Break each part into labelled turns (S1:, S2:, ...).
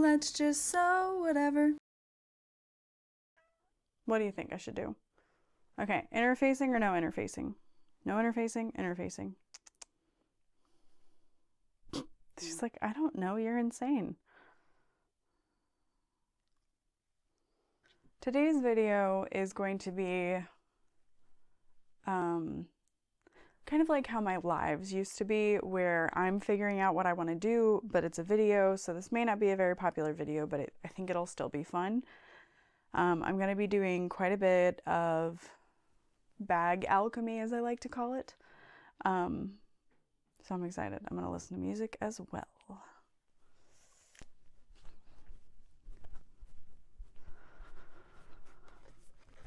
S1: let's just sew whatever. What do you think I should do? Okay, interfacing or no interfacing? No interfacing, interfacing. She's like, I don't know, you're insane. Today's video is going to be kind of like how my lives used to be, where I'm figuring out what I want to do, but it's a video, so this may not be a very popular video, but I think it'll still be fun. I'm going to be doing quite a bit of bag alchemy, as I like to call it. So I'm excited. I'm going to listen to music as well.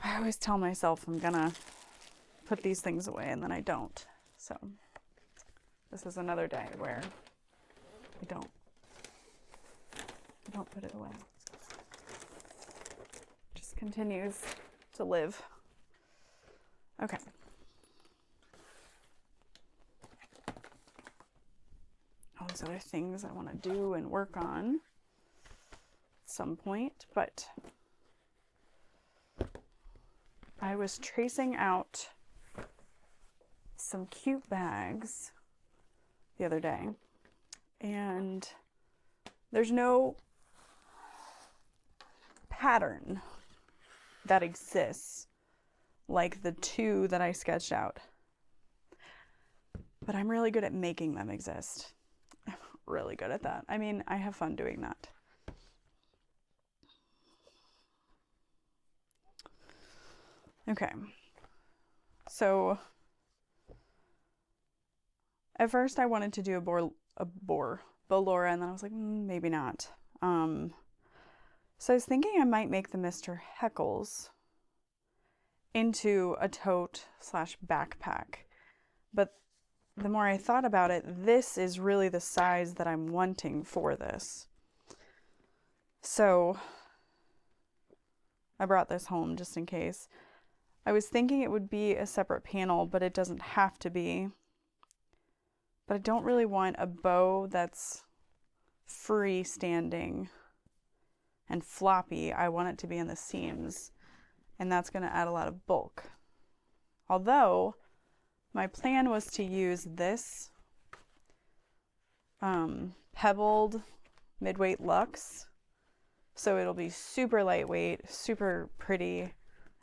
S1: I always tell myself I'm gonna put these things away and then I don't. So this is another day where I don't put it away. Just continues to live. Okay. All these other things I want to do and work on at some point, but I was tracing out some cute bags the other day, and there's no pattern that exists like the two that I sketched out, but I'm really good at making them exist. I'm really good at that. I mean, I have fun doing that. Okay, so at first I wanted to do a Bolora, and then I was like, maybe not. So I was thinking I might make the Mr. Heckles into a tote slash backpack, but the more I thought about it, this is really the size that I'm wanting for this. So I brought this home just in case. I was thinking it would be a separate panel, but it doesn't have to be. But I don't really want a bow that's freestanding and floppy. I want it to be in the seams, and that's going to add a lot of bulk. Although my plan was to use this pebbled midweight luxe, so it'll be super lightweight, super pretty.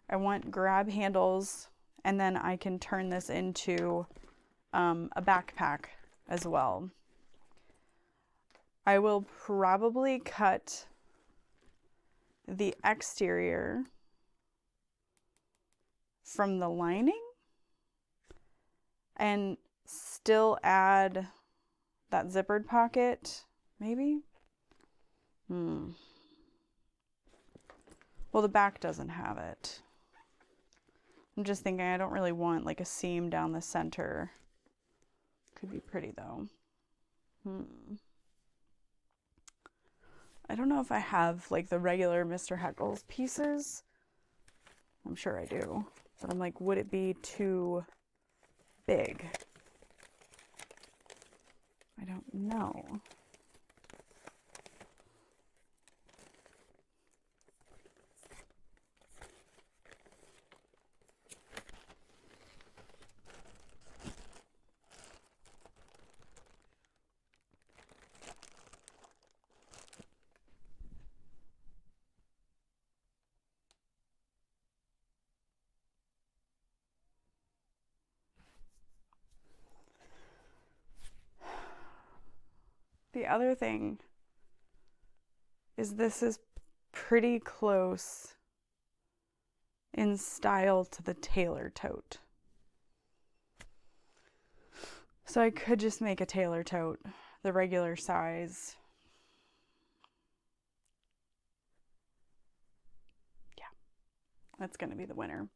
S1: I want grab handles, and then I can turn this into a backpack as well. I will probably cut the exterior from the lining and still add that zippered pocket, maybe? Well, the back doesn't have it. I'm just thinking I don't really want like a seam down the center. Could be pretty though. I don't know if I have like the regular Mr. Heckles pieces. I'm sure I do. But I'm like, would it be too big? I don't know. The other thing is this is pretty close in style to the Taylor Tote. So I could just make a Taylor Tote, the regular size. Yeah, that's going to be the winner.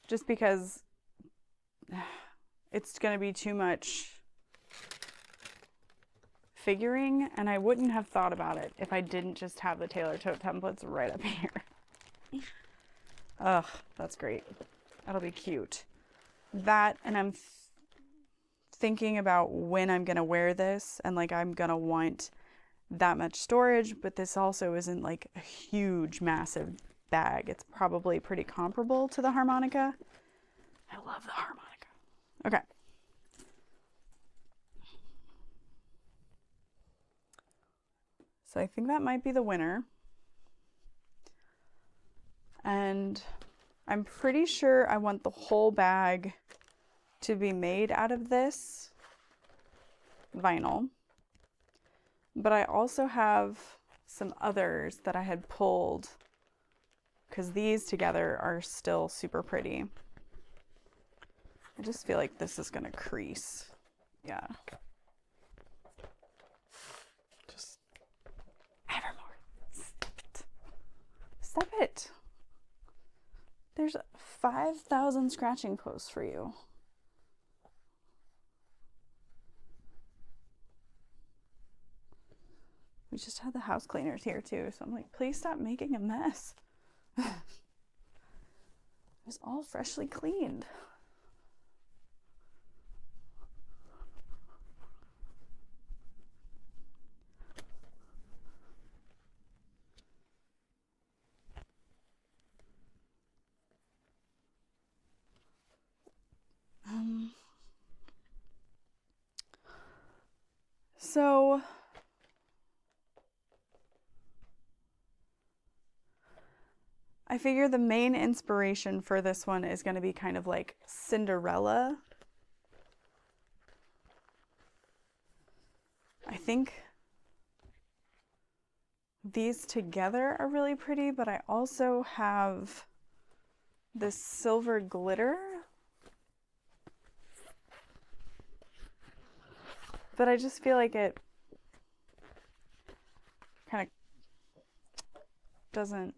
S1: Just because it's going to be too much figuring, and I wouldn't have thought about it if I didn't just have the Taylor Tote templates right up here. Ugh, that's great. That'll be cute. That, and I'm thinking about when I'm gonna wear this, and like I'm gonna want that much storage, but this also isn't like a huge, massive bag. It's probably pretty comparable to the harmonica. I love the harmonica. Okay. So I think that might be the winner. And I'm pretty sure I want the whole bag to be made out of this vinyl. But I also have some others that I had pulled because these together are still super pretty. I just feel like this is gonna crease. Yeah. Just evermore. Stop it. There's 5,000 scratching posts for you. We just had the house cleaners here too, so I'm like, please stop making a mess. It was all freshly cleaned. So I figure the main inspiration for this one is going to be kind of like Cinderella. I think these together are really pretty, but I also have this silver glitter. But I just feel like it kind of doesn't.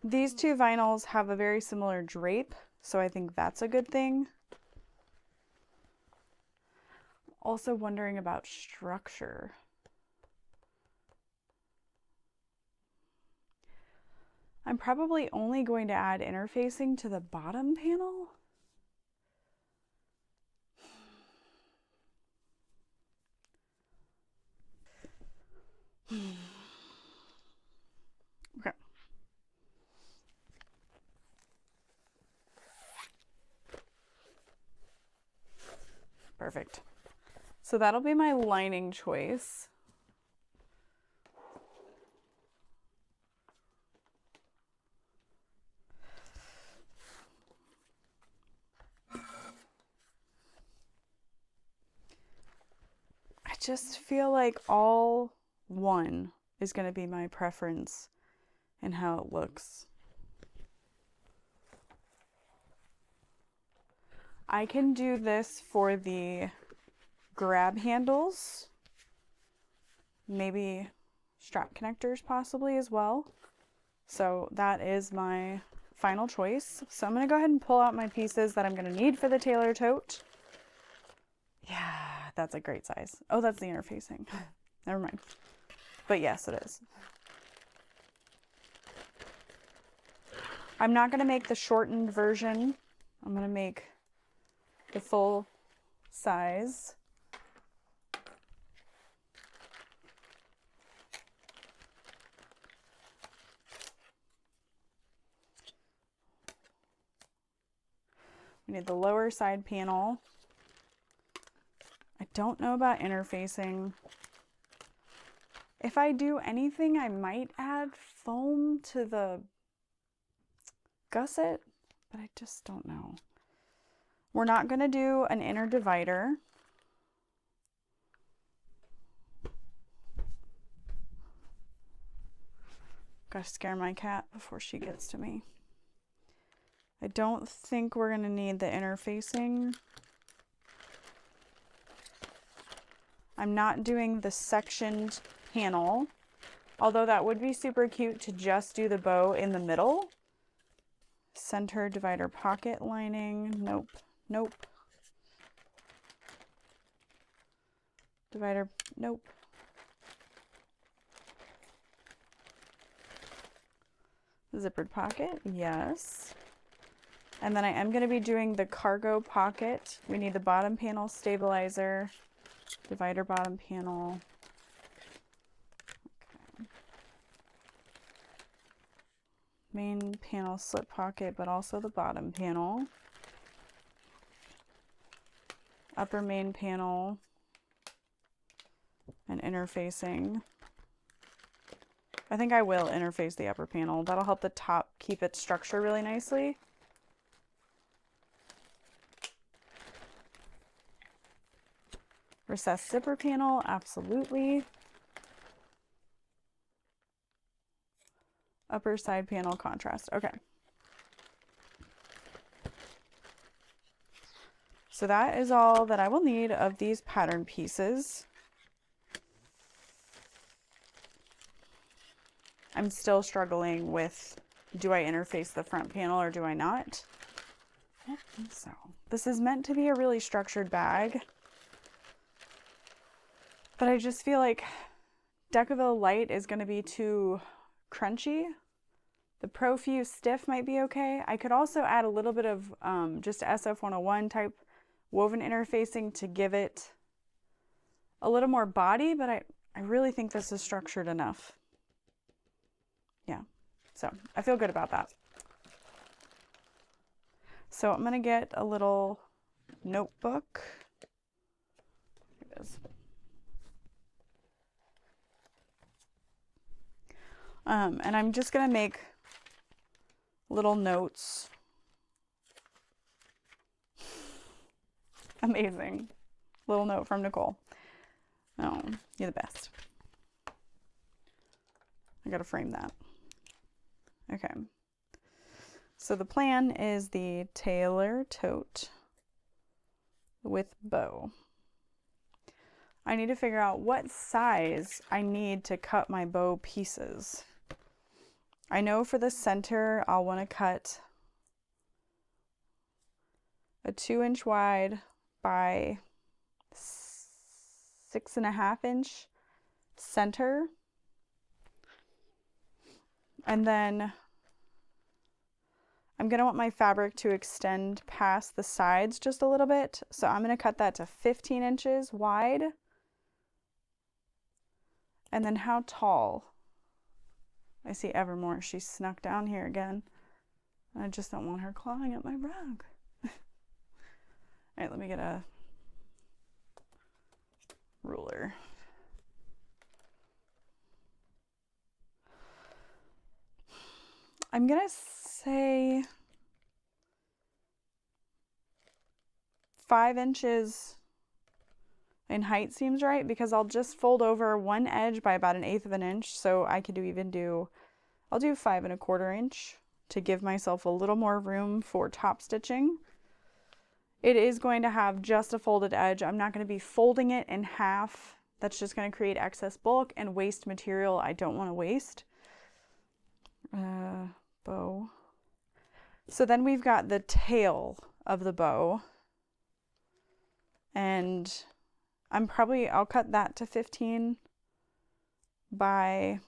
S1: These two vinyls have a very similar drape, so I think that's a good thing. Also wondering about structure. I'm probably only going to add interfacing to the bottom panel. Okay. Perfect. So that'll be my lining choice. I just feel like all one is going to be my preference in how it looks. I can do this for the grab handles, maybe strap connectors possibly as well. So that is my final choice. So I'm going to go ahead and pull out my pieces that I'm going to need for the Taylor Tote. Yeah, that's a great size. Oh, that's the interfacing. Never mind. But yes, it is. I'm not going to make the shortened version. I'm going to make the full size. We need the lower side panel. I don't know about interfacing. If I do anything, I might add foam to the gusset, but I just don't know. We're not going to do an inner divider. Gotta scare my cat before she gets to me. I don't think we're going to need the interfacing. I'm not doing the sectioned panel, although that would be super cute to just do the bow in the middle. Center divider pocket lining. Nope. Nope. Divider. Nope. Zippered pocket, yes. And then I am going to be doing the cargo pocket. We need the bottom panel stabilizer, divider bottom panel. Okay. Main panel slip pocket, but also the bottom panel. Upper main panel and interfacing. I think I will interface the upper panel. That'll help the top keep its structure really nicely. Recessed zipper panel, absolutely. Upper side panel contrast, okay. So that is all that I will need of these pattern pieces. I'm still struggling with, do I interface the front panel or do I not? I don't think so. This is meant to be a really structured bag, but I just feel like Decaville Light is going to be too crunchy. The Profuse Stiff might be okay. I could also add a little bit of just SF101 type woven interfacing to give it a little more body, but I really think this is structured enough. Yeah, so I feel good about that. So I'm gonna get a little notebook. Here it is. And I'm just gonna make little notes. Amazing. Little note from Nicole. Oh, you're the best. I gotta frame that. Okay. So the plan is the Taylor Tote with bow. I need to figure out what size I need to cut my bow pieces. I know for the center, I'll want to cut a 2-inch wide by 6.5 inch center. And then I'm going to want my fabric to extend past the sides just a little bit. So I'm going to cut that to 15 inches wide. And then how tall? I see Evermore. She snuck down here again. I just don't want her clawing at my rug. All right, let me get a ruler. I'm gonna say 5 inches in height seems right, because I'll just fold over one edge by about 1/8 of an inch. So I could I'll do 5 1/4 inch to give myself a little more room for top stitching. It is going to have just a folded edge. I'm not going to be folding it in half. That's just going to create excess bulk and waste material I don't want to waste. Bow. So then we've got the tail of the bow. And I'll cut that to 15 by,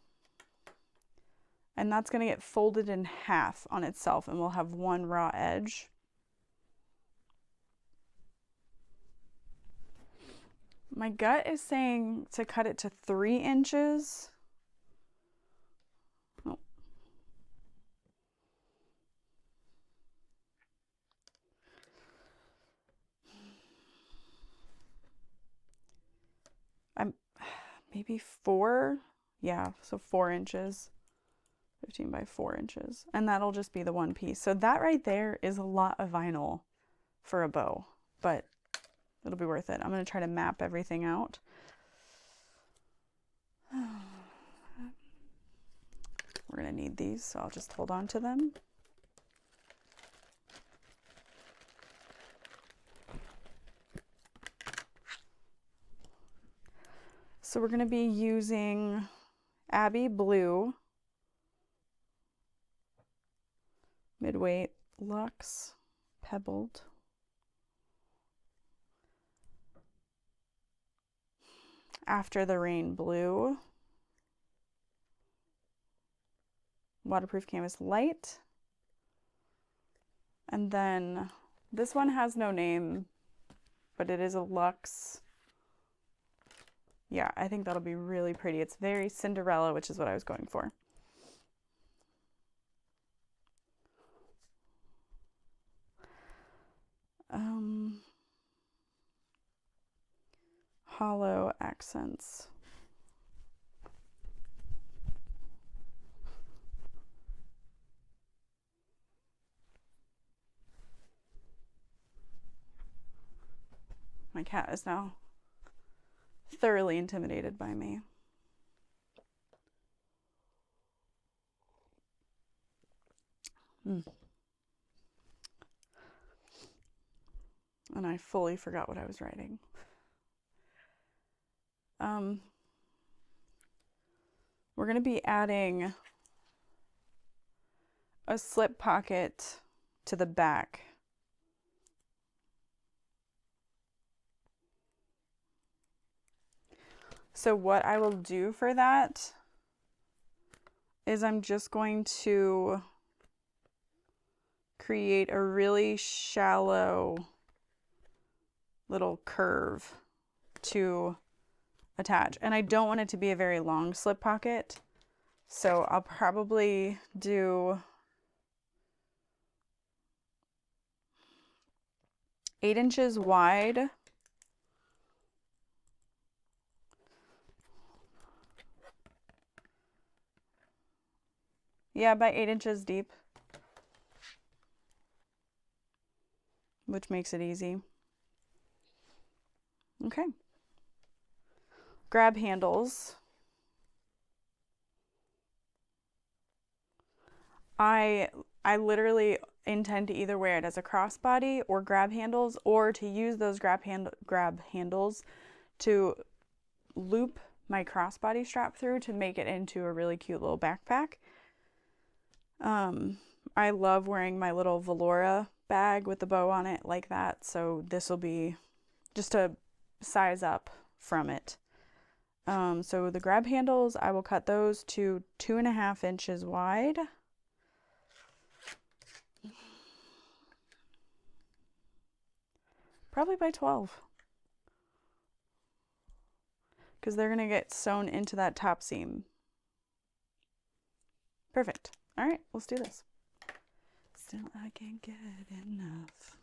S1: and that's going to get folded in half on itself, and we'll have one raw edge. My gut is saying to cut it to 3 inches. Oh. Maybe 4. Yeah, so 4 inches. 15 by 4 inches. And that'll just be the one piece. So that right there is a lot of vinyl for a bow, but it'll be worth it. I'm going to try to map everything out. We're going to need these, so I'll just hold on to them. So we're going to be using Abbey Blue, Midweight Luxe, Pebbled, After the Rain Blue, Waterproof Canvas Light. And then this one has no name, but it is a luxe. Yeah, I think that'll be really pretty. It's very Cinderella, which is what I was going for. Hollow accents. My cat is now thoroughly intimidated by me. And I fully forgot what I was writing. We're going to be adding a slip pocket to the back. So what I will do for that is I'm just going to create a really shallow little curve to attach. And I don't want it to be a very long slip pocket. So I'll probably do 8 inches wide. Yeah, about 8 inches deep, which makes it easy. Okay. Grab handles. I literally intend to either wear it as a crossbody or grab handles, or to use those grab handles to loop my crossbody strap through to make it into a really cute little backpack. I love wearing my little Velora bag with the bow on it like that, so this will be just a size up from it. So the grab handles, I will cut those to 2.5 inches wide. Probably by 12. Because they're going to get sewn into that top seam. Perfect. All right, let's do this. Still, I can't get enough.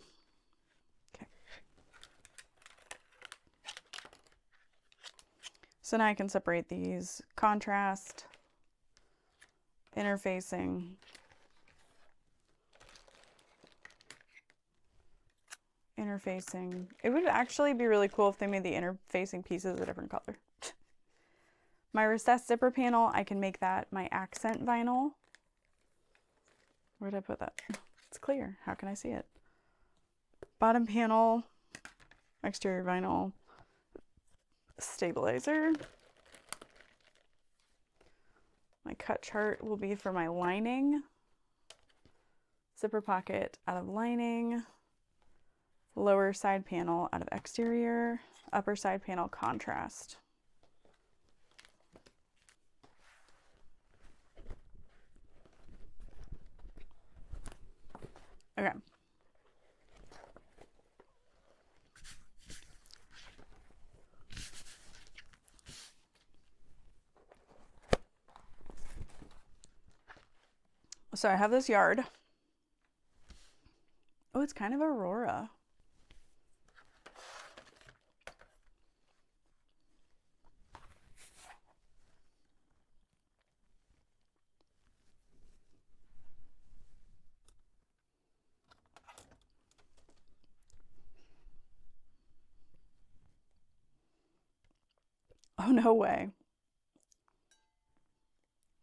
S1: Okay. So now I can separate these. Contrast, interfacing, interfacing. It would actually be really cool if they made the interfacing pieces a different color. My recessed zipper panel, I can make that my accent vinyl. Where did I put that? It's clear. How can I see it? Bottom panel, exterior vinyl, stabilizer. My cut chart will be for my lining. Zipper pocket out of lining. Lower side panel out of exterior. Upper side panel contrast. Okay. So I have this yard. Oh, it's kind of Aurora. Oh, no way.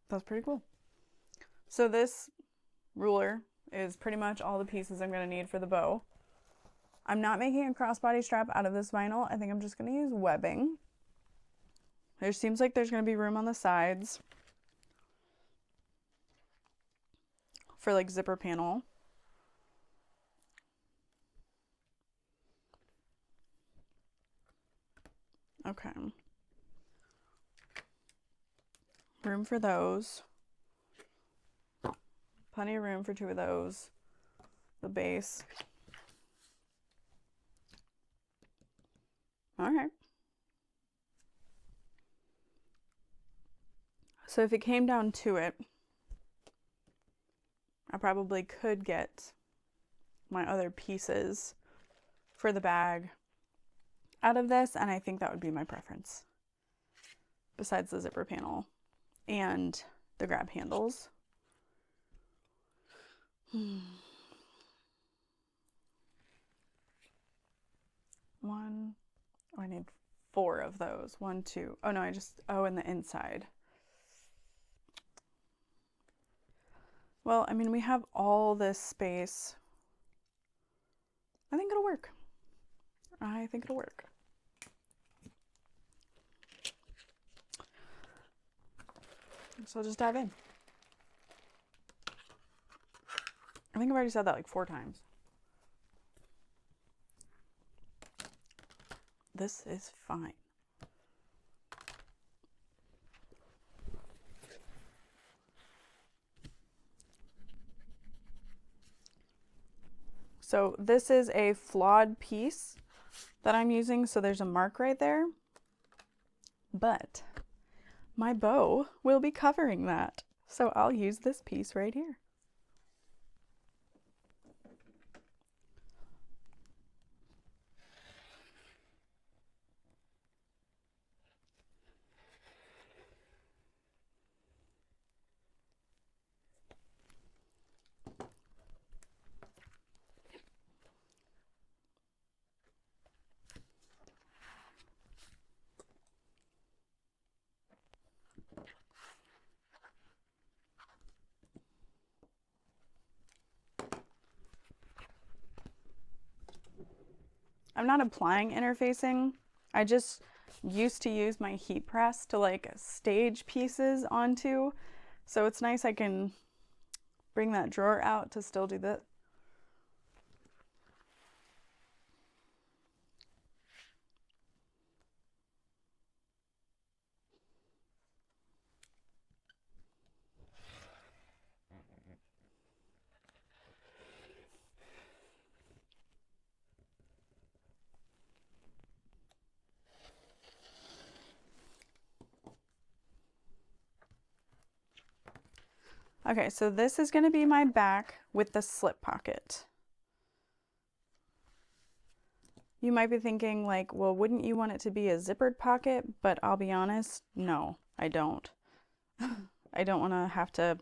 S1: That's pretty cool. So this ruler is pretty much all the pieces I'm going to need for the bow. I'm not making a crossbody strap out of this vinyl. I think I'm just going to use webbing. There seems like there's going to be room on the sides for like zipper panel. Okay. Room for those. Plenty of room for 2 of those. The base. All right. So if it came down to it, I probably could get my other pieces for the bag out of this, and I think that would be my preference. Besides the zipper panel and the grab handles. One, oh, I need 4 of those. 1, 2. Oh no, and the inside. Well, I mean, we have all this space. I think it'll work. I think it'll work. So I'll just dive in. I think I've already said that like 4 times. This is fine. So this is a flawed piece that I'm using, so there's a mark right there. But my bow will be covering that. So I'll use this piece right here. I'm not applying interfacing. I just used to use my heat press to like stage pieces onto. So it's nice I can bring that drawer out to still do that. Okay, so this is going to be my back with the slip pocket. You might be thinking like, well, wouldn't you want it to be a zippered pocket? But I'll be honest, no, I don't. I don't want to have to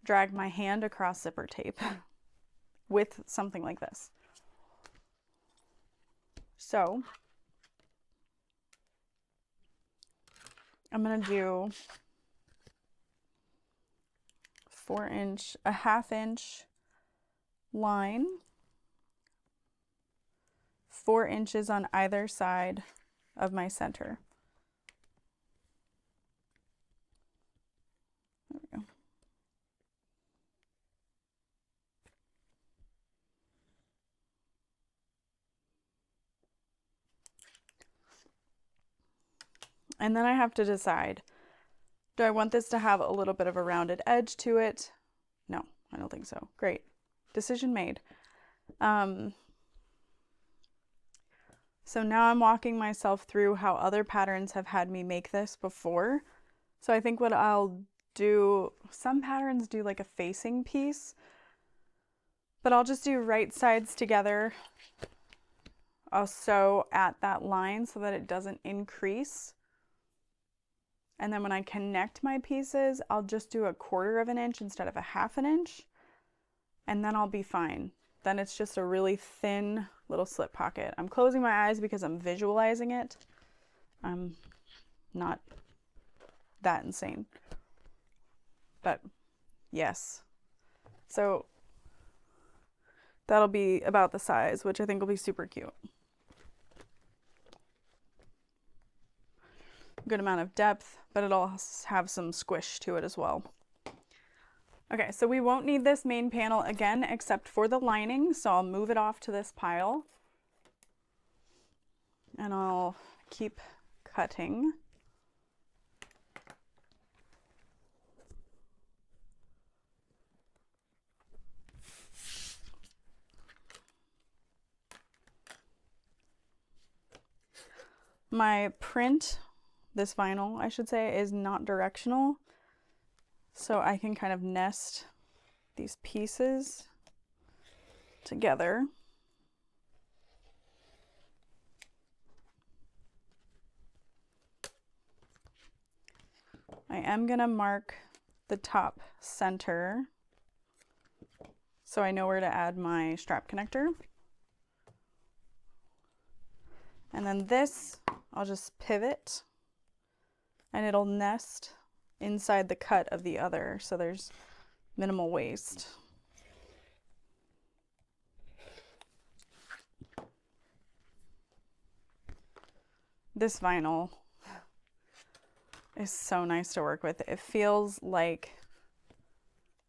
S1: drag my hand across zipper tape with something like this. So I'm going to do a 1/2 inch line, 4 inches on either side of my center. There we go. And then I have to decide, do I want this to have a little bit of a rounded edge to it? No, I don't think so. Great. Decision made. So now I'm walking myself through how other patterns have had me make this before. So I think what I'll do, some patterns do like a facing piece, but I'll just do right sides together. I'll sew at that line so that it doesn't increase. And then when I connect my pieces, I'll just do a 1/4 inch instead of a 1/2 inch. And then I'll be fine. Then it's just a really thin little slip pocket. I'm closing my eyes because I'm visualizing it. I'm not that insane. But yes. So that'll be about the size, which I think will be super cute. Good amount of depth, but it'll have some squish to it as well. Okay, so we won't need this main panel again except for the lining, so I'll move it off to this pile. And I'll keep cutting. My print, this vinyl, I should say, is not directional. So I can kind of nest these pieces together. I am gonna mark the top center so I know where to add my strap connector. And then this, I'll just pivot and it'll nest inside the cut of the other, so there's minimal waste. This vinyl is so nice to work with. It feels like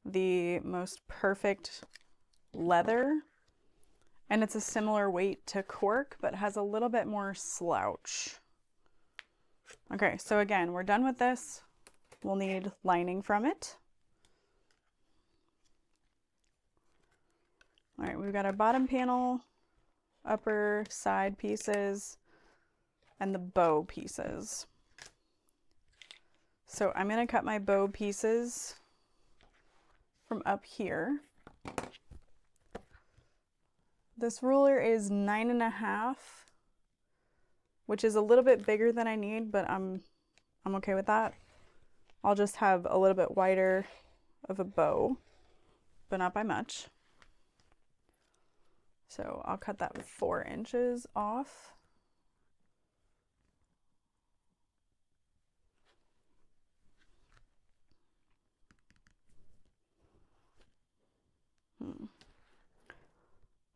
S1: the most perfect leather, and it's a similar weight to cork, but has a little bit more slouch. Okay, so again, we're done with this. We'll need lining from it. All right, we've got our bottom panel, upper side pieces, and the bow pieces. So I'm gonna cut my bow pieces from up here. This ruler is 9.5, which is a little bit bigger than I need, but I'm okay with that. I'll just have a little bit wider of a bow, but not by much. So I'll cut that 4 inches off.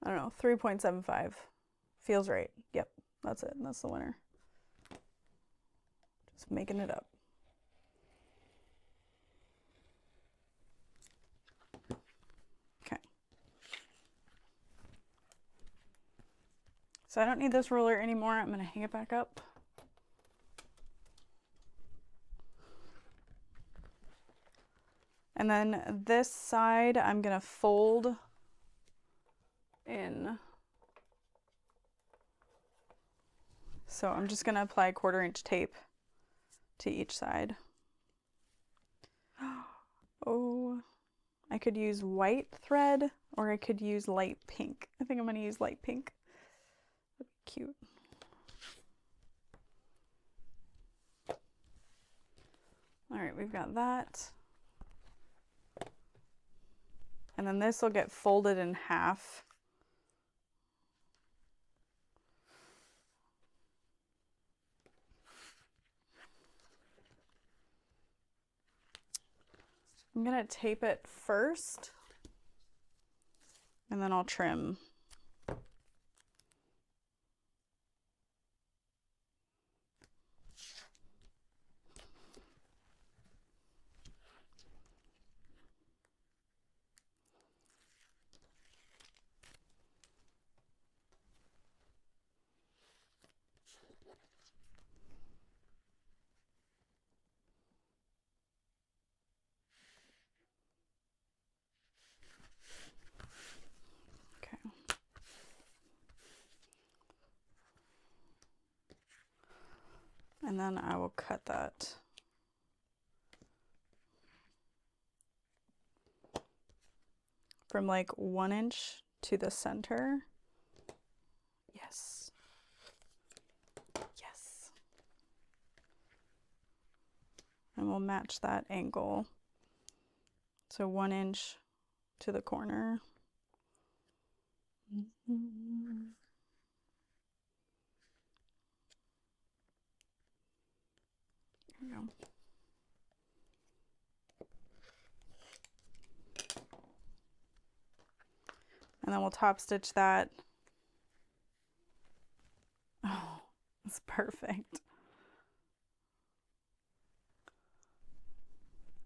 S1: I don't know, 3.75 feels right. Yep, that's it. That's the winner. Just making it up. Okay. So I don't need this ruler anymore. I'm going to hang it back up. And then this side I'm going to fold in. So I'm just going to apply 1/4 inch tape to each side. Oh, I could use white thread or I could use light pink. I think I'm going to use light pink. That'd be cute. All right, we've got that. And then this will get folded in half. I'm gonna tape it first, and then I'll trim. And then I will cut that from like 1 inch to the center. Yes. Yes. And we'll match that angle. So 1 inch to the corner. There we go. And then we'll top stitch that. Oh, it's perfect.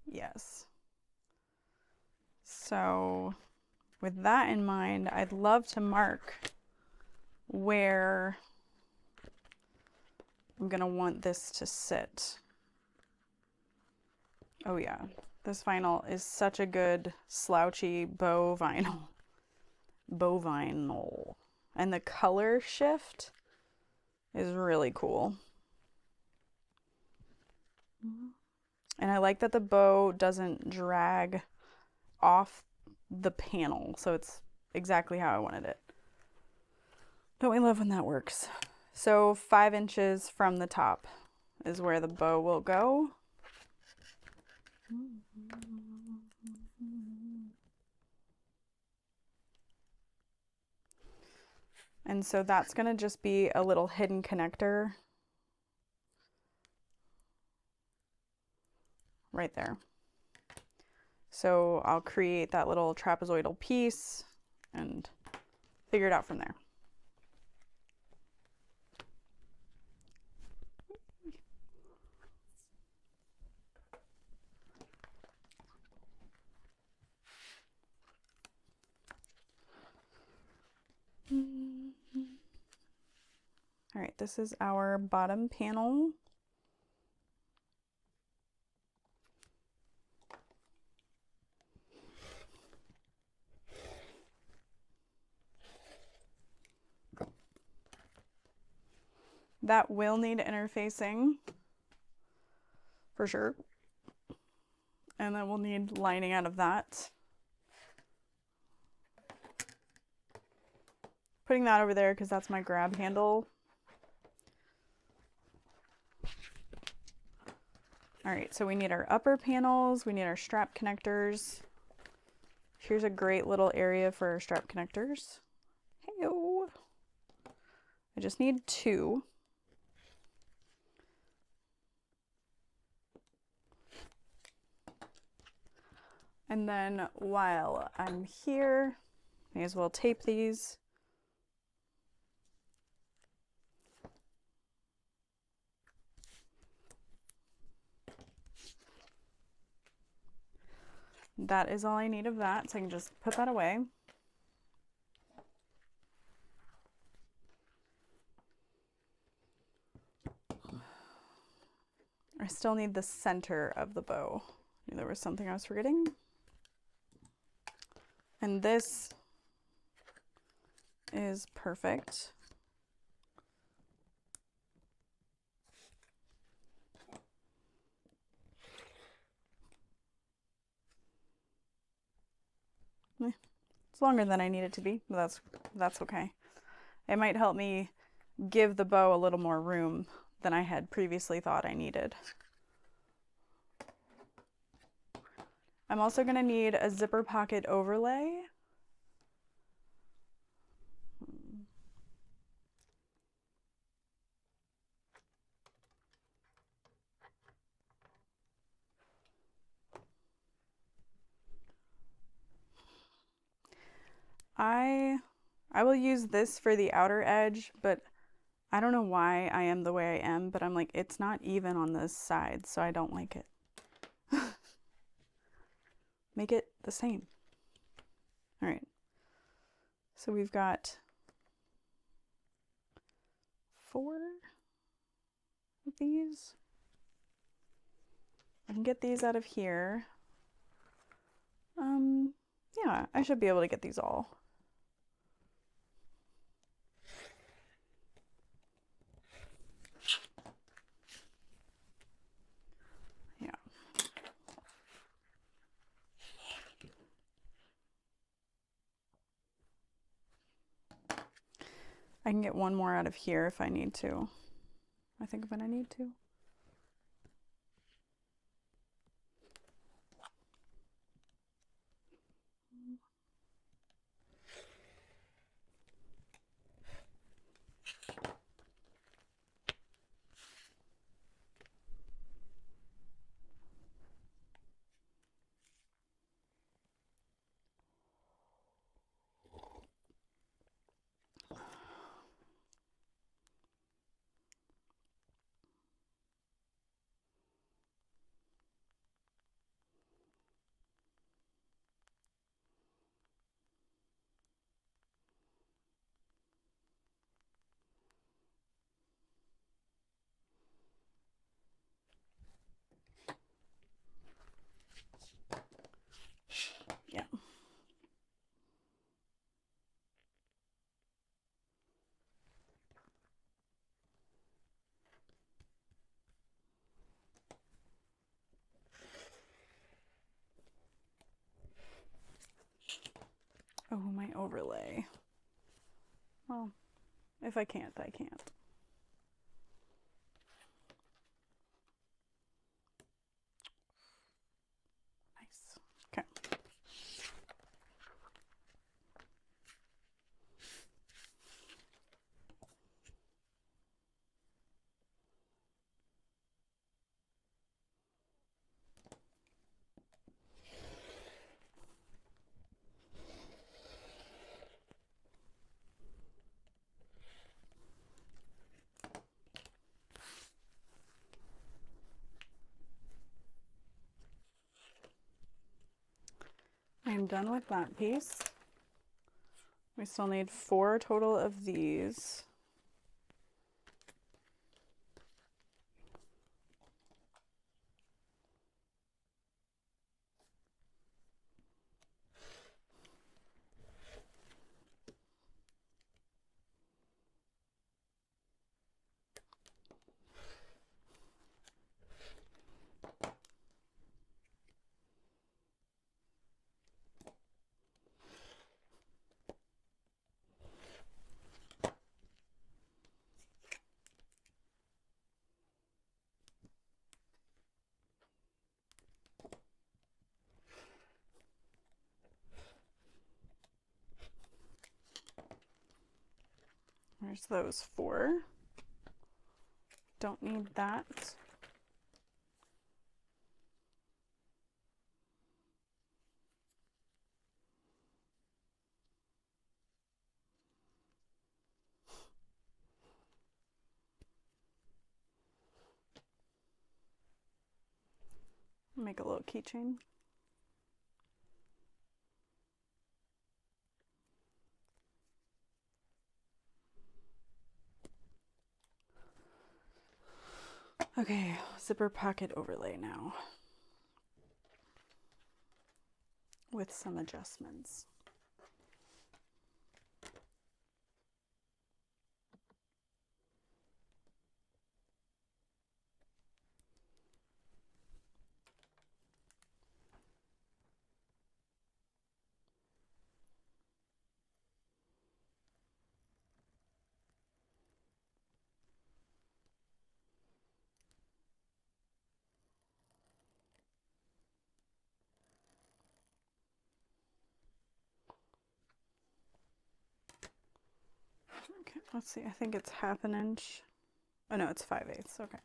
S1: Yes. So with that in mind, I'd love to mark where I'm gonna want this to sit. Oh yeah, this vinyl is such a good slouchy bow vinyl. And the color shift is really cool. And I like that the bow doesn't drag off the panel, so it's exactly how I wanted it. Don't we love when that works? So 5 inches from the top is where the bow will go. And so that's going to just be a little hidden connector right there. So I'll create that little trapezoidal piece and figure it out from there. All right, this is our bottom panel. That will need interfacing for sure. And then we'll need lining out of that. Putting that over there because that's my grab handle. All right, so we need our upper panels, we need our strap connectors. Here's a great little area for our strap connectors. Hey-o. I just need 2. And then while I'm here, may as well tape these. That is all I need of that, so I can just put that away. I still need the center of the bow. There was something I was forgetting. And this is perfect. It's longer than I need it to be, but that's okay. It might help me give the bow a little more room than I had previously thought I needed. I'm also going to need a zipper pocket overlay. I will use this for the outer edge, but I don't know why I am the way I am, but I'm like, it's not even on this side, so I don't like it. Make it the same. All right. So we've got 4 of these. I can get these out of here. Yeah, I should be able to get these all. Yeah. I can get one more out of here if I need to. I think when I need to. overlay. Well, if I can't, I can't. Nice. Okay. I'm done with that piece. We still need 4 total of these. There's those 4. Don't need that. Make a little keychain. Okay, zipper pocket overlay now with some adjustments. Okay, let's see, I think it's 1/2 inch. Oh no, it's 5/8, okay.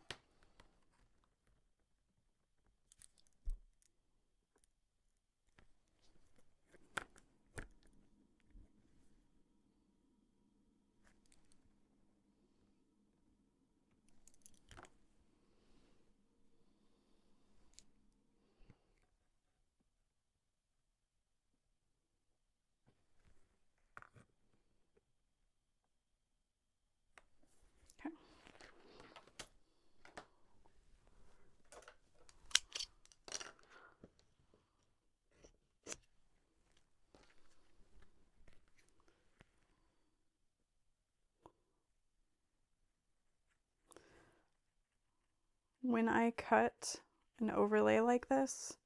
S1: When I cut an overlay like this,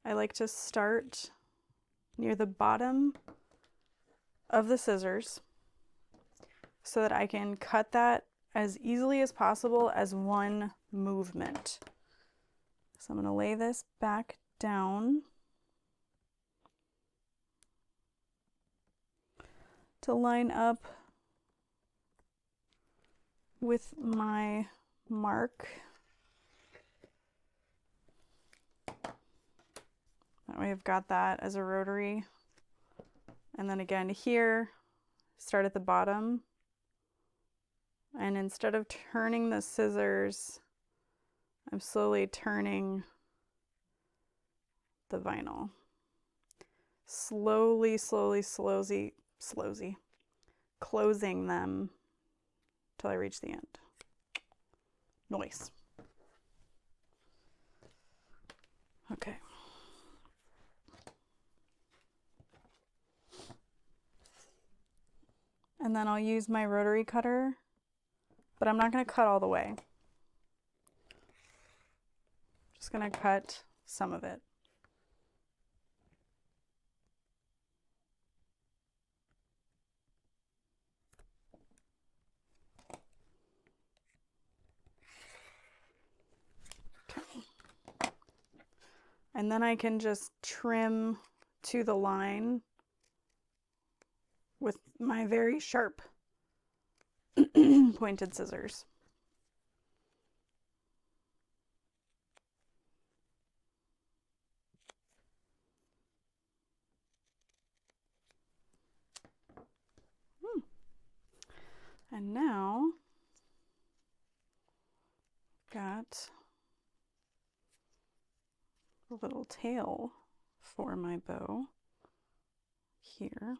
S1: I like to start near the bottom of the scissors so that I can cut that as easily as possible as one movement. So I'm going to lay this back down to line up with my mark. That way I've got that as a rotary. And then again here, start at the bottom. And instead of turning the scissors, I'm slowly turning the vinyl. Slowly, closing them till I reach the end. Nice. Okay. And then I'll use my rotary cutter, but I'm not going to cut all the way. Just going to cut some of it. And then I can just trim to the line with my very sharp pointed scissors. And now got a little tail for my bow here.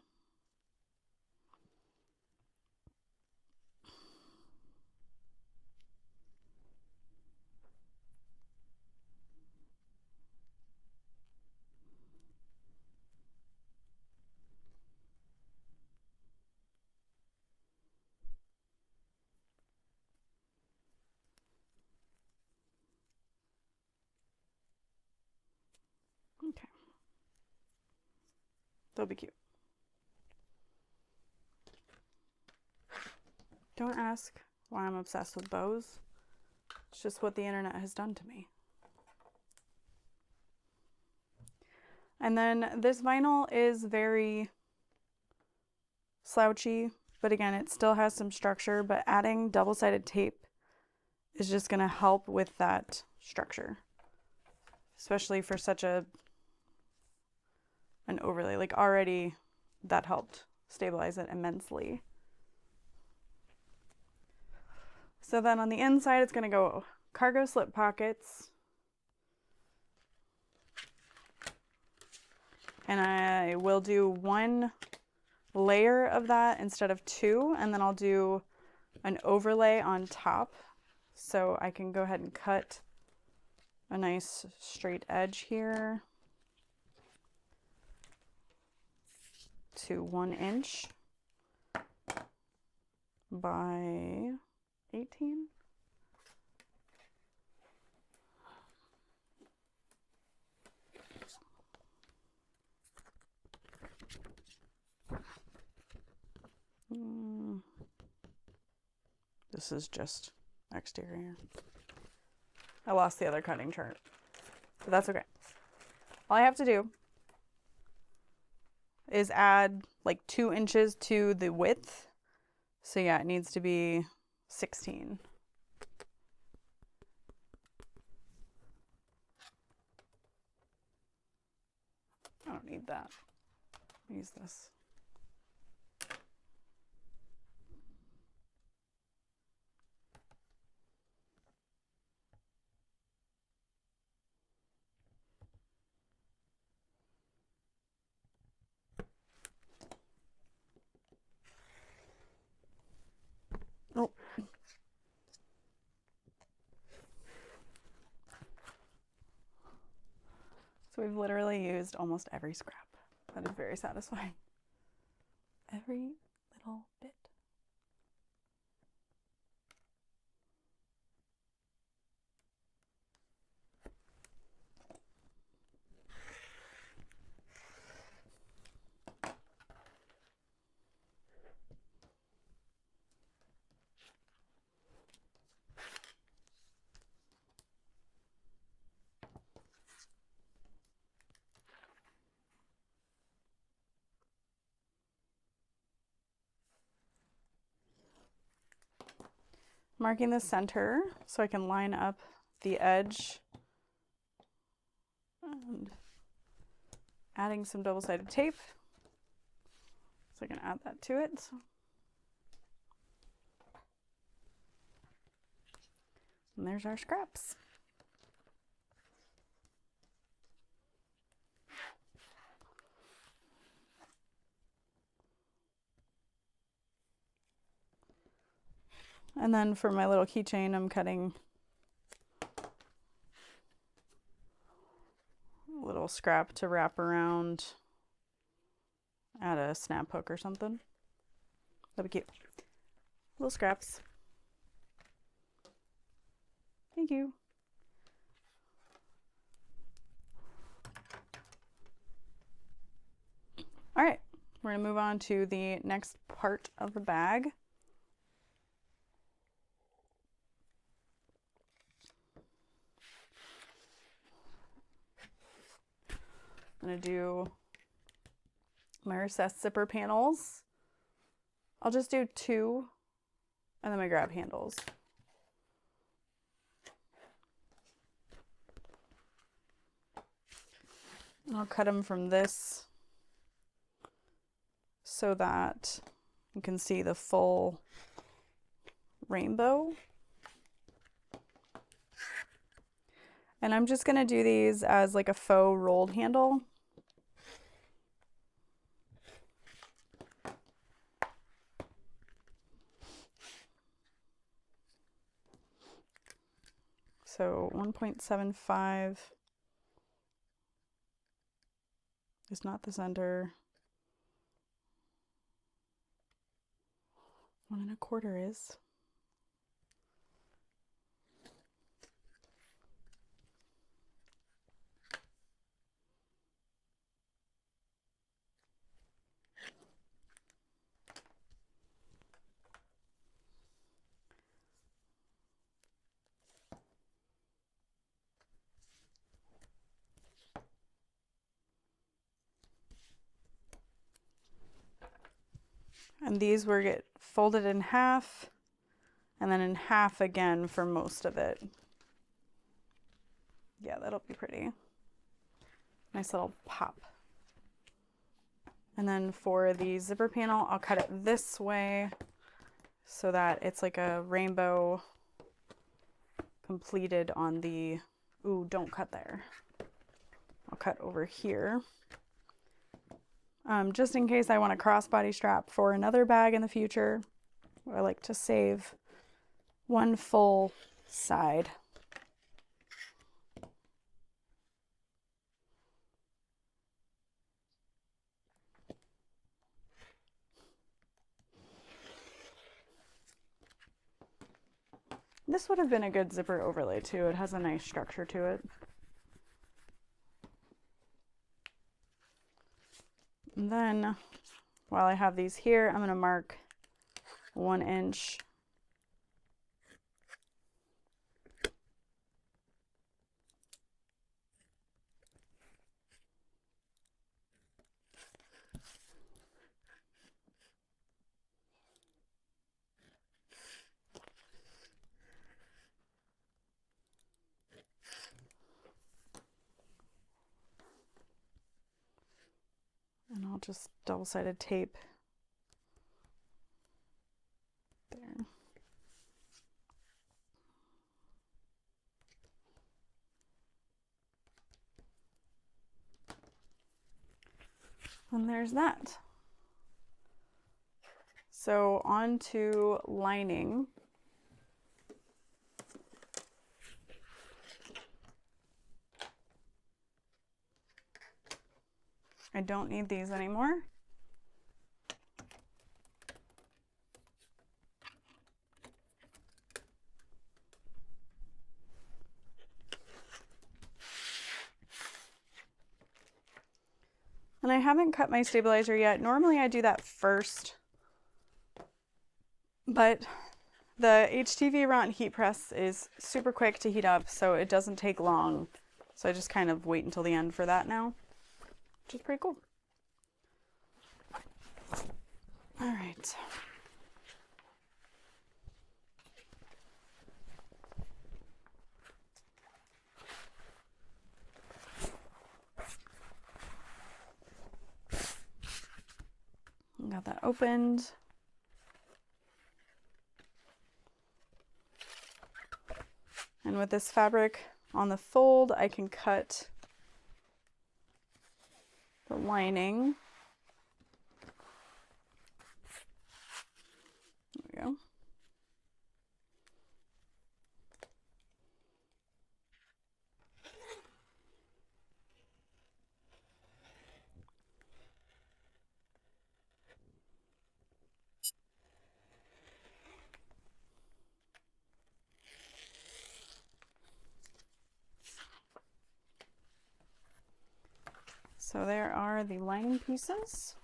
S1: Okay. They'll be cute. Don't ask why I'm obsessed with bows. It's just what the internet has done to me. And then this vinyl is very slouchy, but again, it still has some structure, but adding double-sided tape is just going to help with that structure, especially for such an overlay. Like already that helped stabilize it immensely. So then on the inside, it's going to go cargo slip pockets. And I will do one layer of that instead of two, and then I'll do an overlay on top. So I can go ahead and cut a nice straight edge here to 1 inch by 18. This is just exterior. I lost the other cutting chart, but that's okay. All I have to do is add like 2 inches to the width. So yeah, it needs to be 16. I don't need that. Use this. Oh. So we've literally used almost every scrap. That is very satisfying. Every little bit. Marking the center so I can line up the edge and adding some double-sided tape so I can add that to it. And there's our scraps. And then for my little keychain, I'm cutting a little scrap to wrap around, add a snap hook or something. That'd be cute. Little scraps. Thank you. All right, we're gonna move on to the next part of the bag. I'm going to do my recessed zipper panels. I'll just do 2 and then my grab handles. And I'll cut them from this so that you can see the full rainbow. And I'm just going to do these as like a faux rolled handle. So 1.75 is not the center. 1 1/4 is. And these were get folded in half and then in half again for most of it. Yeah, that'll be pretty. Nice little pop. And then for the zipper panel, I'll cut it this way so that it's like a rainbow completed on the, ooh, don't cut there. I'll cut over here. Just in case I want a crossbody strap for another bag in the future. I like to save one full side. This would have been a good zipper overlay too. It has a nice structure to it. And then while I have these here, I'm going to mark 1 inch. And I'll just double-sided tape there. And there's that. So on to lining. I don't need these anymore. And I haven't cut my stabilizer yet. Normally I do that first, but the HTV Ront heat press is super quick to heat up, so it doesn't take long. So I just kind of wait until the end for that now, which is pretty cool. All right. Got that opened. And with this fabric on the fold, I can cut the lining. There we go. So there are the lining pieces.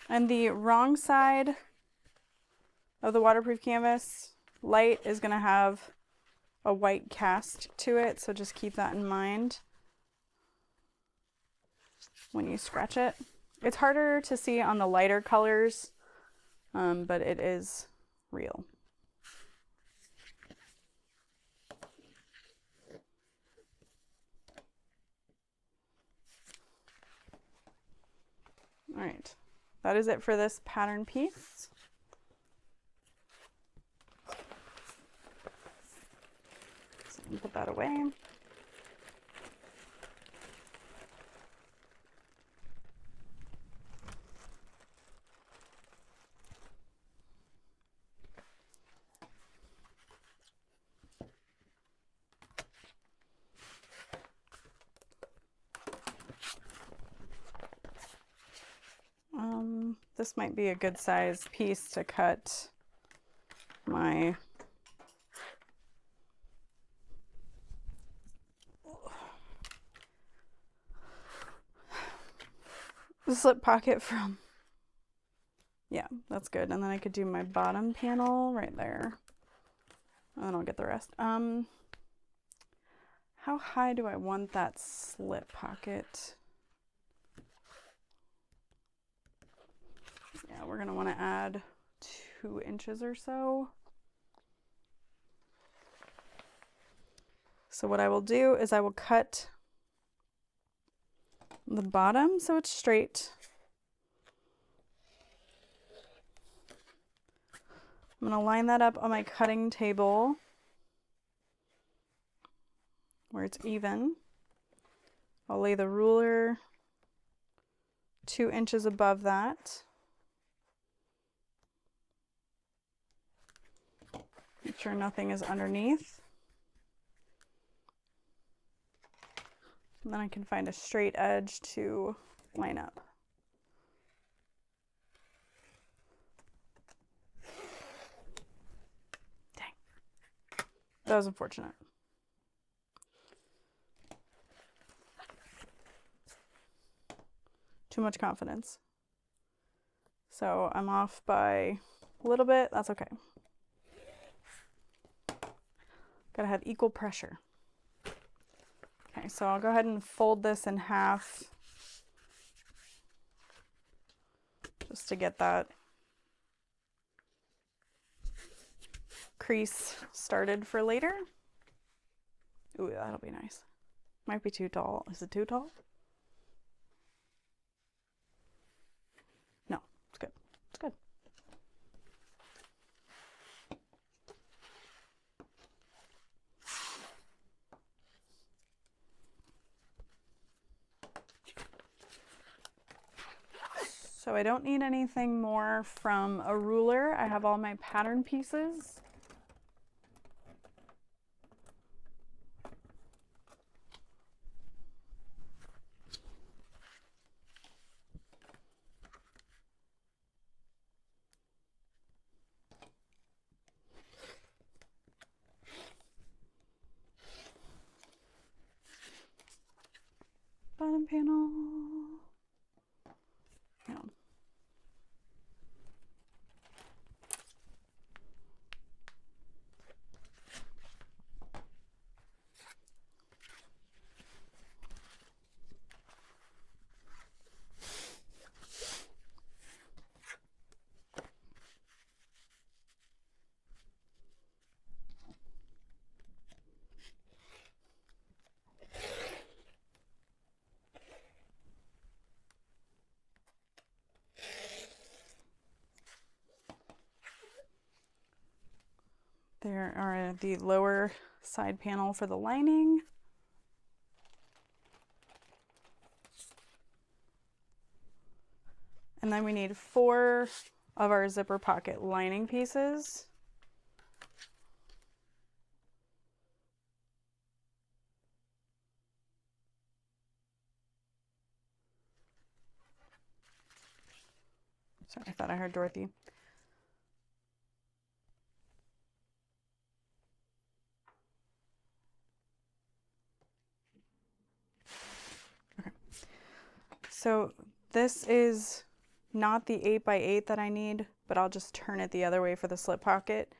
S1: And the wrong side of the waterproof canvas light is going to have a white cast to it, so just keep that in mind when you scratch it. It's harder to see on the lighter colors, but it is real. All right, that is it for this pattern piece. So put that away. This might be a good size piece to cut my slip pocket from. Yeah, that's good. And then I could do my bottom panel right there. And then I'll get the rest. How high do I want that slip pocket? Yeah, we're gonna want to add 2 inches or so. So what I will do is I will cut the bottom so it's straight. I'm gonna line that up on my cutting table where it's even. I'll lay the ruler 2 inches above that. Make sure nothing is underneath. And then I can find a straight edge to line up. Dang. That was unfortunate. Too much confidence. So I'm off by a little bit. That's okay. Gotta have equal pressure. Okay, so I'll go ahead and fold this in half just to get that crease started for later. Ooh, that'll be nice. Might be too tall. Is it too tall? No, it's good. It's good. So I don't need anything more from a ruler. I have all my pattern pieces. Bottom panel. No. There are the lower side panel for the lining. And then we need 4 of our zipper pocket lining pieces. Sorry, I thought I heard Dorothy. Okay. So this is not the 8x8 that I need, but I'll just turn it the other way for the slip pocket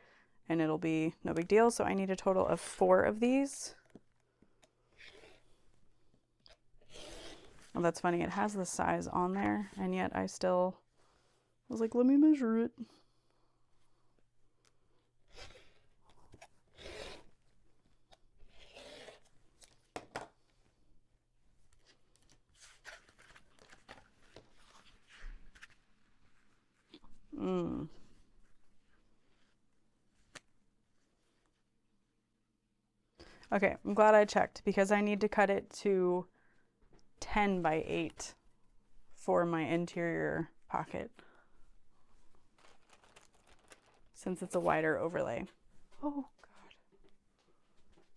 S1: and it'll be no big deal. So I need a total of 4 of these. Well, that's funny. It has the size on there, and yet I was like, let me measure it. Okay, I'm glad I checked because I need to cut it to 10x8 for my interior pocket since it's a wider overlay. Oh God,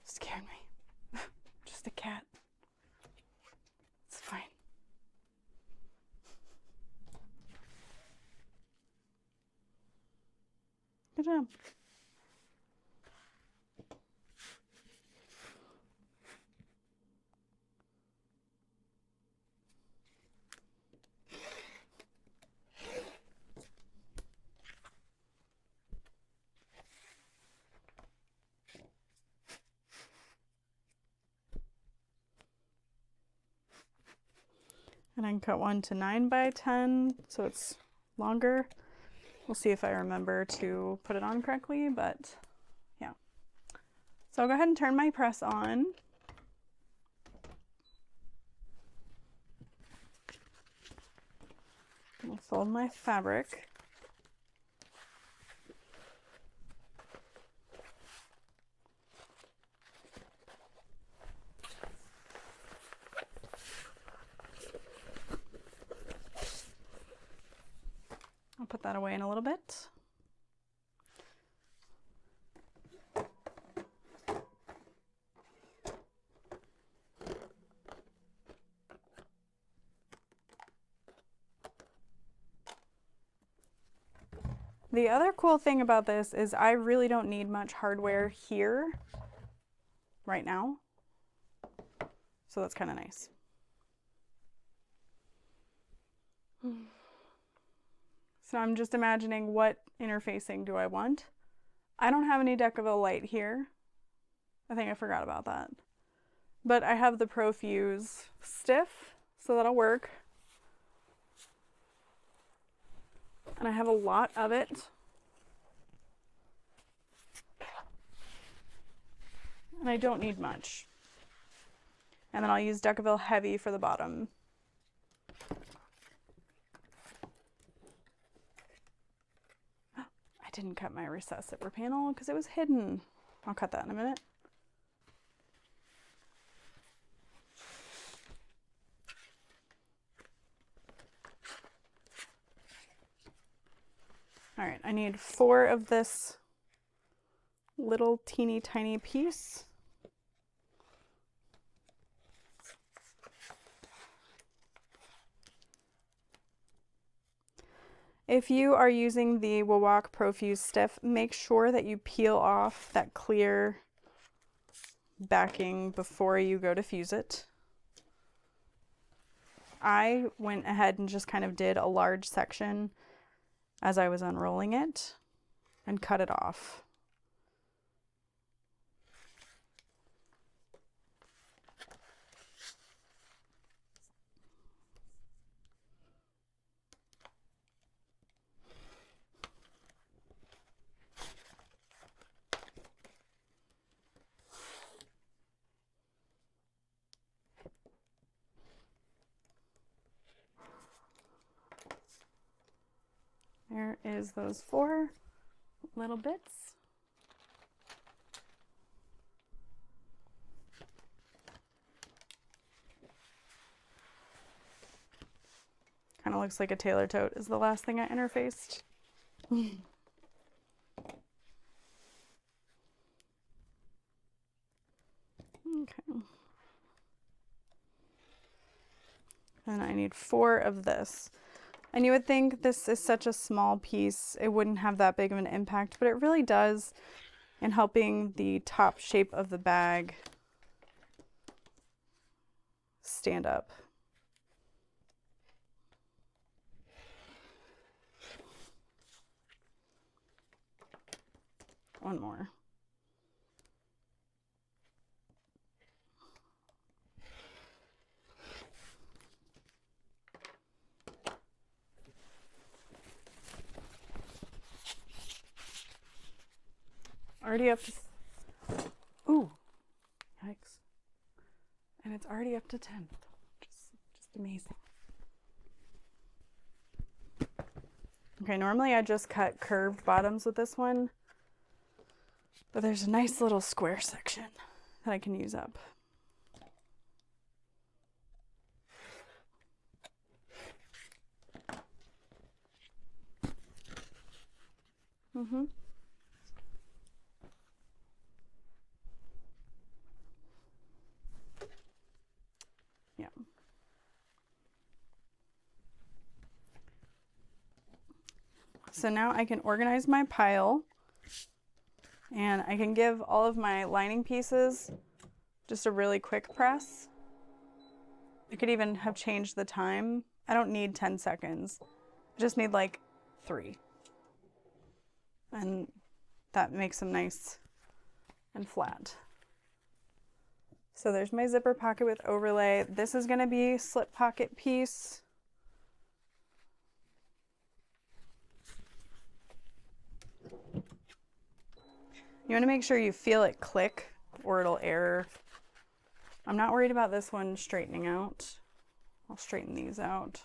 S1: scared me. Just a cat. It's fine. Good job. And I can cut one to 9x10, so it's longer. We'll see if I remember to put it on correctly, but yeah. So I'll go ahead and turn my press on. I'll fold my fabric. I'll put that away in a little bit. The other cool thing about this is I really don't need much hardware here right now. So that's kind of nice. So I'm just imagining what interfacing do I want. I don't have any Decaville light here. I think I forgot about that. But I have the Profuse stiff, so that'll work. And I have a lot of it. And I don't need much. And then I'll use Decaville Heavy for the bottom. I didn't cut my recessed zipper panel because it was hidden. I'll cut that in a minute. All right, I need 4 of this little teeny tiny piece. If you are using the Wawak Profuse Stiff, make sure that you peel off that clear backing before you go to fuse it. I went ahead and just kind of did a large section as I was unrolling it and cut it off. There is those 4 little bits. Kind of looks like a Taylor Tote is the last thing I interfaced. Okay. And I need 4 of this. And you would think this is such a small piece, it wouldn't have that big of an impact, but it really does in helping the top shape of the bag stand up. one more. Already up to, ooh, yikes. And it's already up to 10. Just amazing. Okay, normally I just cut curved bottoms with this one, but there's a nice little square section that I can use up. Yeah. So now I can organize my pile, and I can give all of my lining pieces just a really quick press. I could even have changed the time. I don't need 10 seconds. I just need like 3. And that makes them nice and flat. So there's my zipper pocket with overlay. This is going to be slip pocket piece. You want to make sure you feel it click or it'll error. I'm not worried about this one straightening out. I'll straighten these out.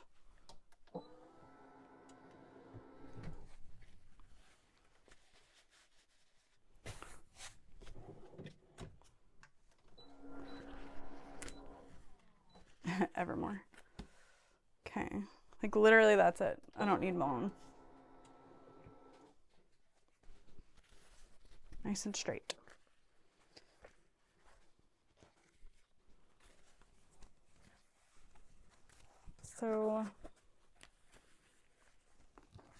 S1: Evermore. Okay, like literally that's it. I don't need long. Nice and straight. So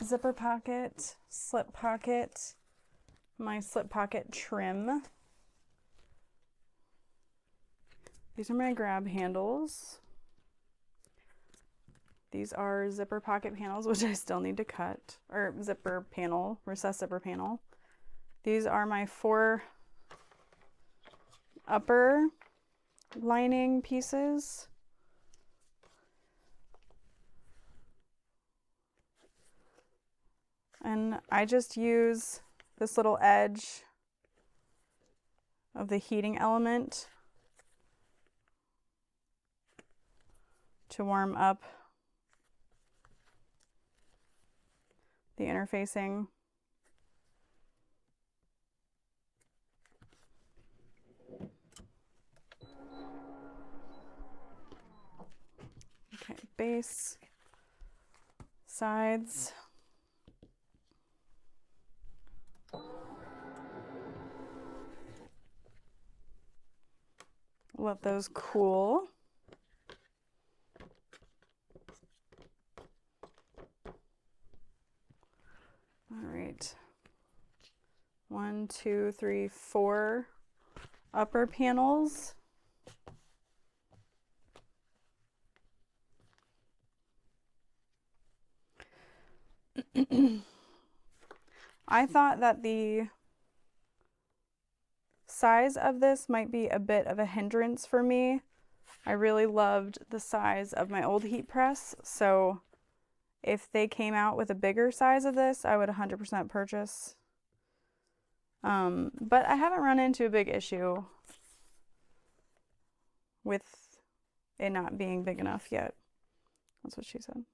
S1: zipper pocket, slip pocket, my slip pocket trim. These are my grab handles. These are zipper pocket panels, which I still need to cut, or zipper panel, recessed zipper panel. These are my 4 upper lining pieces. And I just use this little edge of the heating element to warm up the interfacing. Okay, base, sides. Let those cool. All right. 1, 2, 3, 4 upper panels. I thought that the size of this might be a bit of a hindrance for me. I really loved the size of my old heat press, so if they came out with a bigger size of this, I would 100% purchase. But I haven't run into a big issue with it not being big enough yet. That's what she said.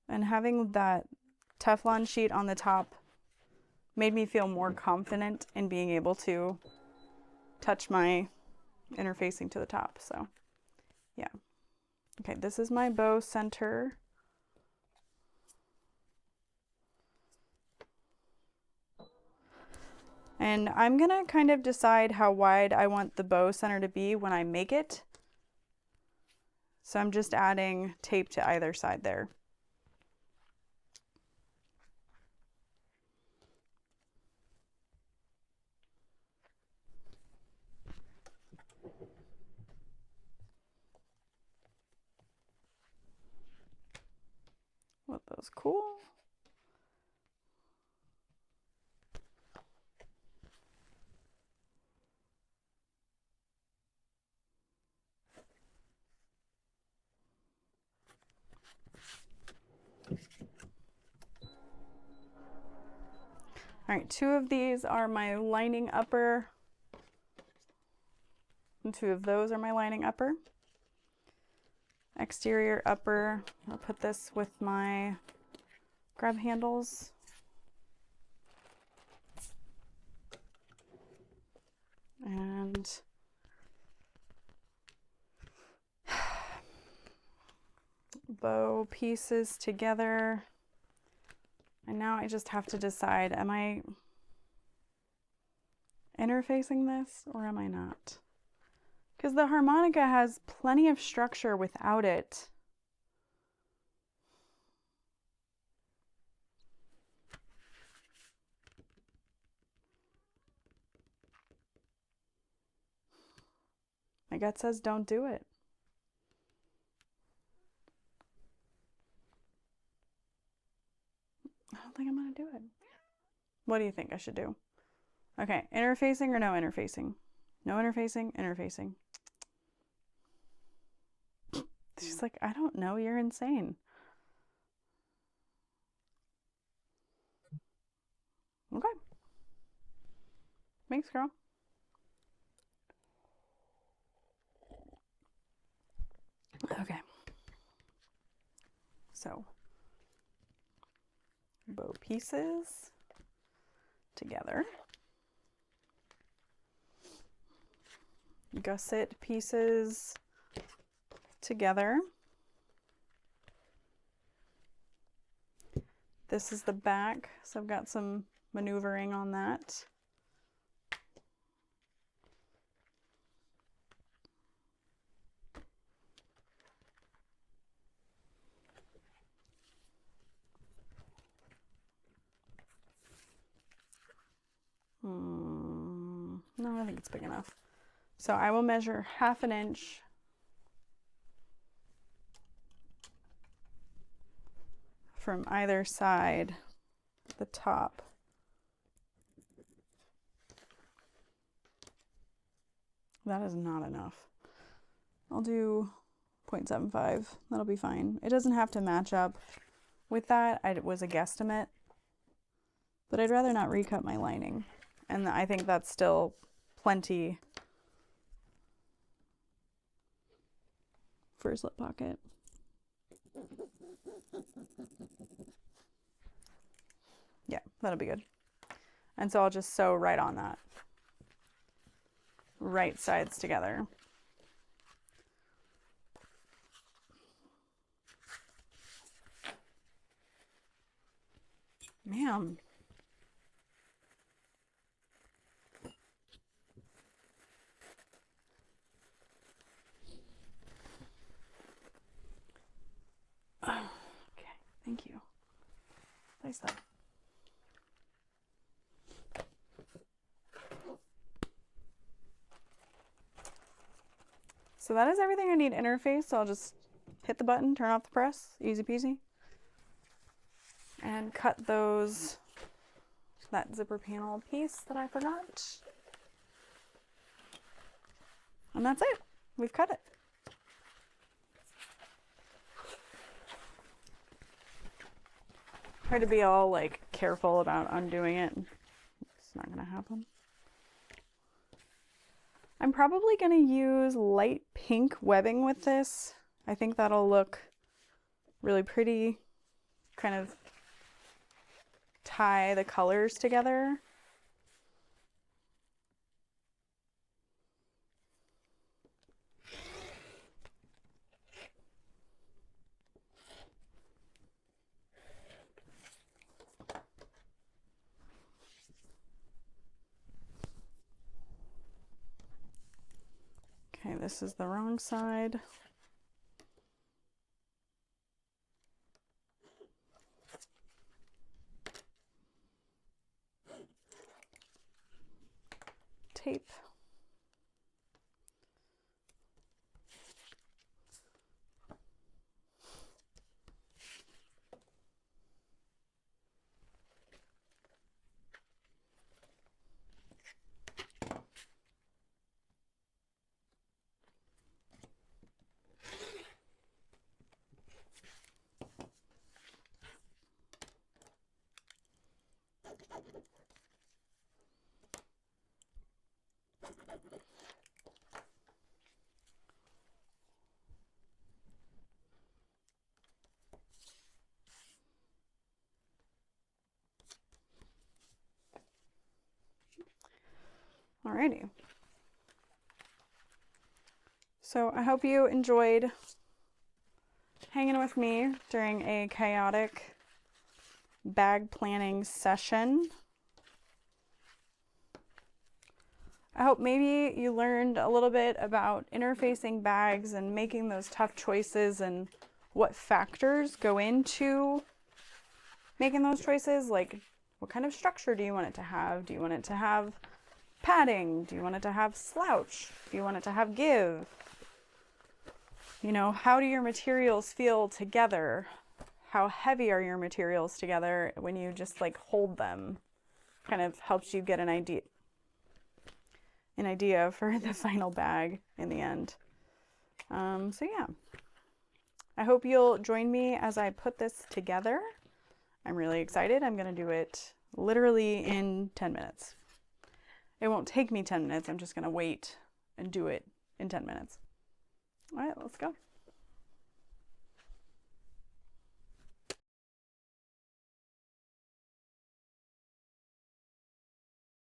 S1: And having that Teflon sheet on the top made me feel more confident in being able to touch my interfacing to the top. So yeah. Okay, this is my bow center. And I'm gonna kind of decide how wide I want the bow center to be when I make it. So I'm just adding tape to either side there. feels cool. All right, 2 of these are my lining upper, and 2 of those are my lining upper. Exterior upper, I'll put this with my grab handles. And bow pieces together. And now I just have to decide, am I interfacing this or am I not? Because the harmonica has plenty of structure without it. My gut says don't do it. I don't think I'm going to do it. What do you think I should do? Okay, interfacing or no interfacing? No interfacing, interfacing. She's like, I don't know, you're insane. Okay. Thanks, girl. Okay. So, bow pieces together. Gusset pieces together. This is the back, so I've got some maneuvering on that. No, I think it's big enough. So I will measure 1/2 inch from either side, the top. That is not enough. I'll do 0.75. That'll be fine. It doesn't have to match up with that. It was a guesstimate, but I'd rather not recut my lining. And I think that's still plenty for a slip pocket. Yeah, that'll be good. And so I'll just sew right on that. Right sides together. Ma'am. Okay, thank you. Place that. So that is everything I need interface. So I'll just hit the button, turn off the press, easy peasy. And cut that zipper panel piece that I forgot. And that's it. We've cut it. Try to be all like careful about undoing it. It's not gonna happen. I'm probably gonna use light pink webbing with this. I think that'll look really pretty. Kind of tie the colors together. Okay, this is the wrong side. Tape. Alrighty. So I hope you enjoyed hanging with me during a chaotic bag planning session. I hope maybe you learned a little bit about interfacing bags and making those tough choices and what factors go into making those choices. Like, what kind of structure do you want it to have? Do you want it to have padding? Do you want it to have slouch? Do you want it to have give? You know, how do your materials feel together? How heavy are your materials together when you just like hold them? Kind of helps you get an idea for the final bag in the end. So yeah, I hope you'll join me as I put this together. I'm really excited. I'm gonna do it literally in 10 minutes. It won't take me 10 minutes. I'm just gonna wait and do it in 10 minutes. All right, let's go.